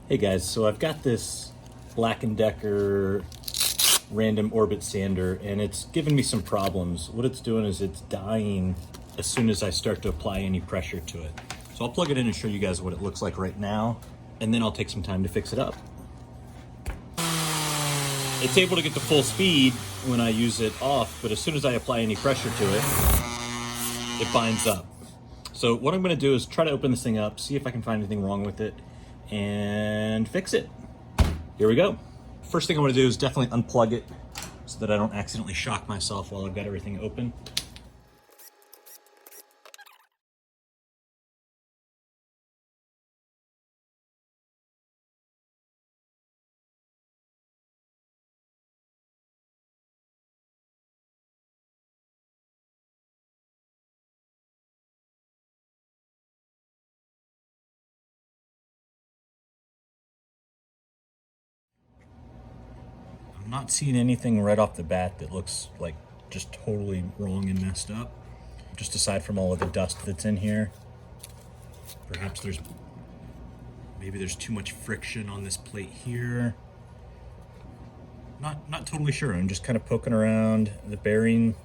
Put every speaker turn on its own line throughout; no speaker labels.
Hey guys, so I've got this Black & Decker random orbit sander and it's giving me some problems. What it's doing is it's dying as soon as I start to apply any pressure to it. So I'll plug it in and show you guys what it looks like right now, and then I'll take some time to fix it up. It's able to get to full speed when I use it off, but as soon as I apply any pressure to it, it binds up. So what I'm gonna do is try to open this thing up, see if I can find anything wrong with it, and fix it. Here we go. First thing I want to do is definitely unplug it so that I don't accidentally shock myself while I've got everything open. I'm not seeing anything right off the bat that looks like just totally wrong and messed up. Just aside from all of the dust that's in here. Perhaps maybe there's too much friction on this plate here. Not totally sure. I'm just kind of poking around. The bearing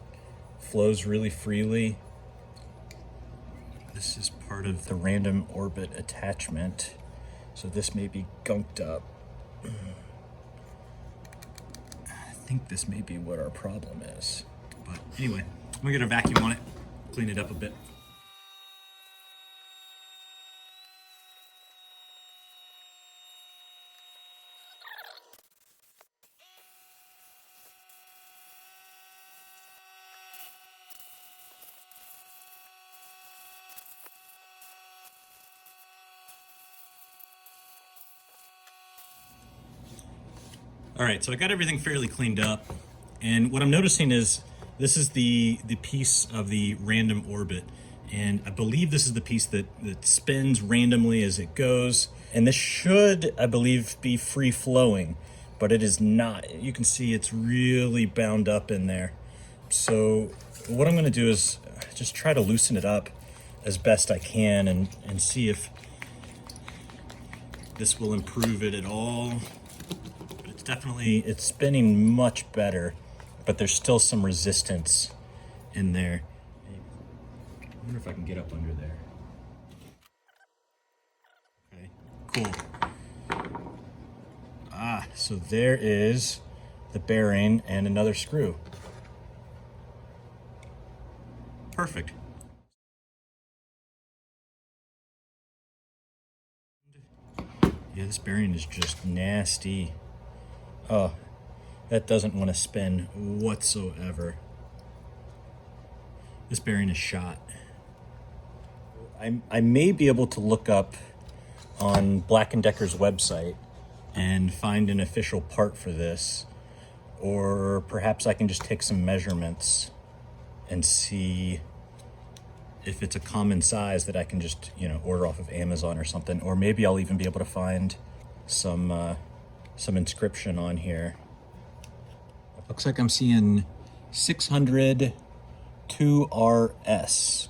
flows really freely. This is part of the random orbit attachment, so this may be gunked up. I think this may be what our problem is. But anyway, I'm gonna get a vacuum on it, clean it up a bit. All right, so I got everything fairly cleaned up, and what I'm noticing is this is the piece of the random orbit, and I believe this is the piece that spins randomly as it goes, and this should, I believe, be free flowing, but it is not. You can see it's really bound up in there. So what I'm going to do is just try to loosen it up as best I can and see if this will improve it at all. It's spinning much better, but there's still some resistance in there. I wonder if I can get up under there. Okay, cool. So there is the bearing and another screw. Perfect. Yeah, this bearing is just nasty. Oh, that doesn't want to spin whatsoever. This bearing is shot. I may be able to look up on Black & Decker's website and find an official part for this, or perhaps I can just take some measurements and see if it's a common size that I can just, order off of Amazon or something, or maybe I'll even be able to find some inscription on here. Looks like I'm seeing 600 2RS.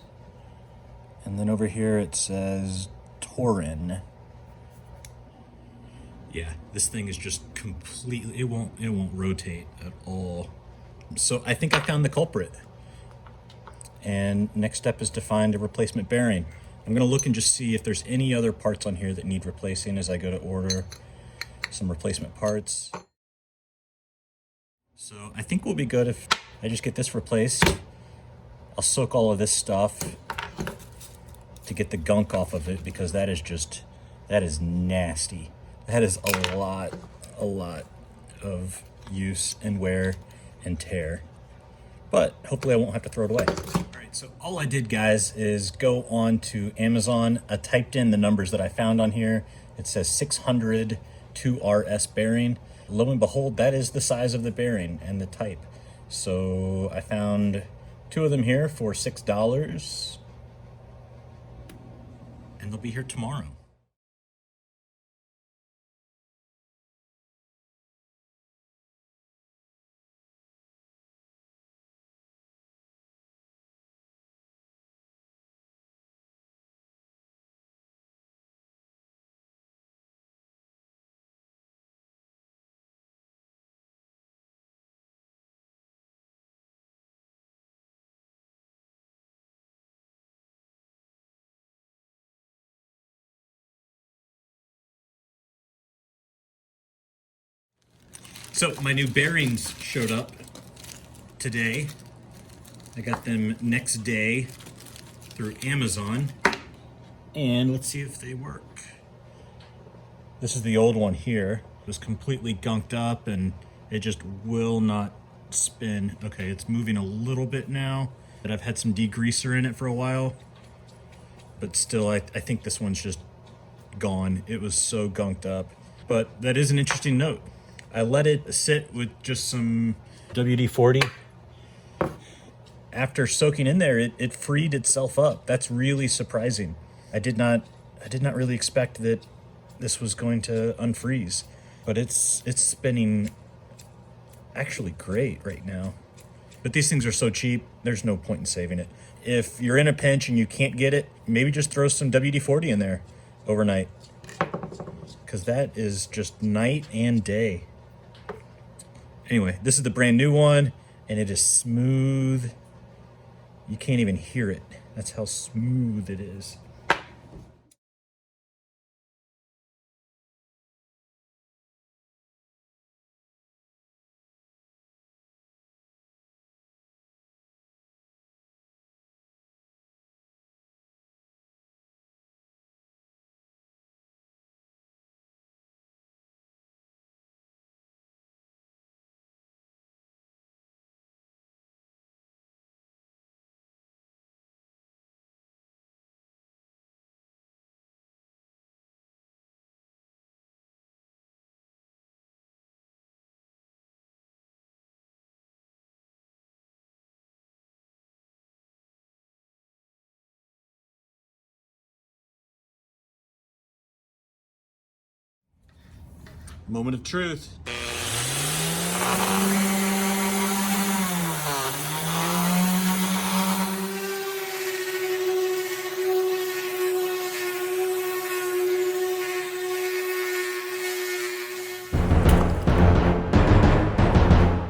And then over here it says Torin. Yeah, this thing is just completely, it won't rotate at all. So I think I found the culprit. And next step is to find a replacement bearing. I'm gonna look and just see if there's any other parts on here that need replacing as I go to order some replacement parts. So I think we'll be good if I just get this replaced. I'll soak all of this stuff to get the gunk off of it, because that is nasty. That is a lot of use and wear and tear. But hopefully I won't have to throw it away. All right, so all I did, guys, is go on to Amazon. I typed in the numbers that I found on here. It says 600 2RS bearing. Lo and behold, that is the size of the bearing and the type. So I found two of them here for $6, and they'll be here tomorrow. So my new bearings showed up today. I got them next day through Amazon. And let's see if they work. This is the old one here. It was completely gunked up and it just will not spin. Okay, it's moving a little bit now, but I've had some degreaser in it for a while. But still, I think this one's just gone. It was so gunked up. But that is an interesting note. I let it sit with just some WD-40. After soaking in there, it freed itself up. That's really surprising. I did not really expect that this was going to unfreeze, but it's spinning actually great right now. But these things are so cheap, there's no point in saving it. If you're in a pinch and you can't get it, maybe just throw some WD-40 in there overnight, because that is just night and day. Anyway, this is the brand new one, and it is smooth. You can't even hear it. That's how smooth it is. Moment of truth.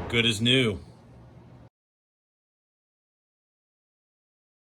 Good as new.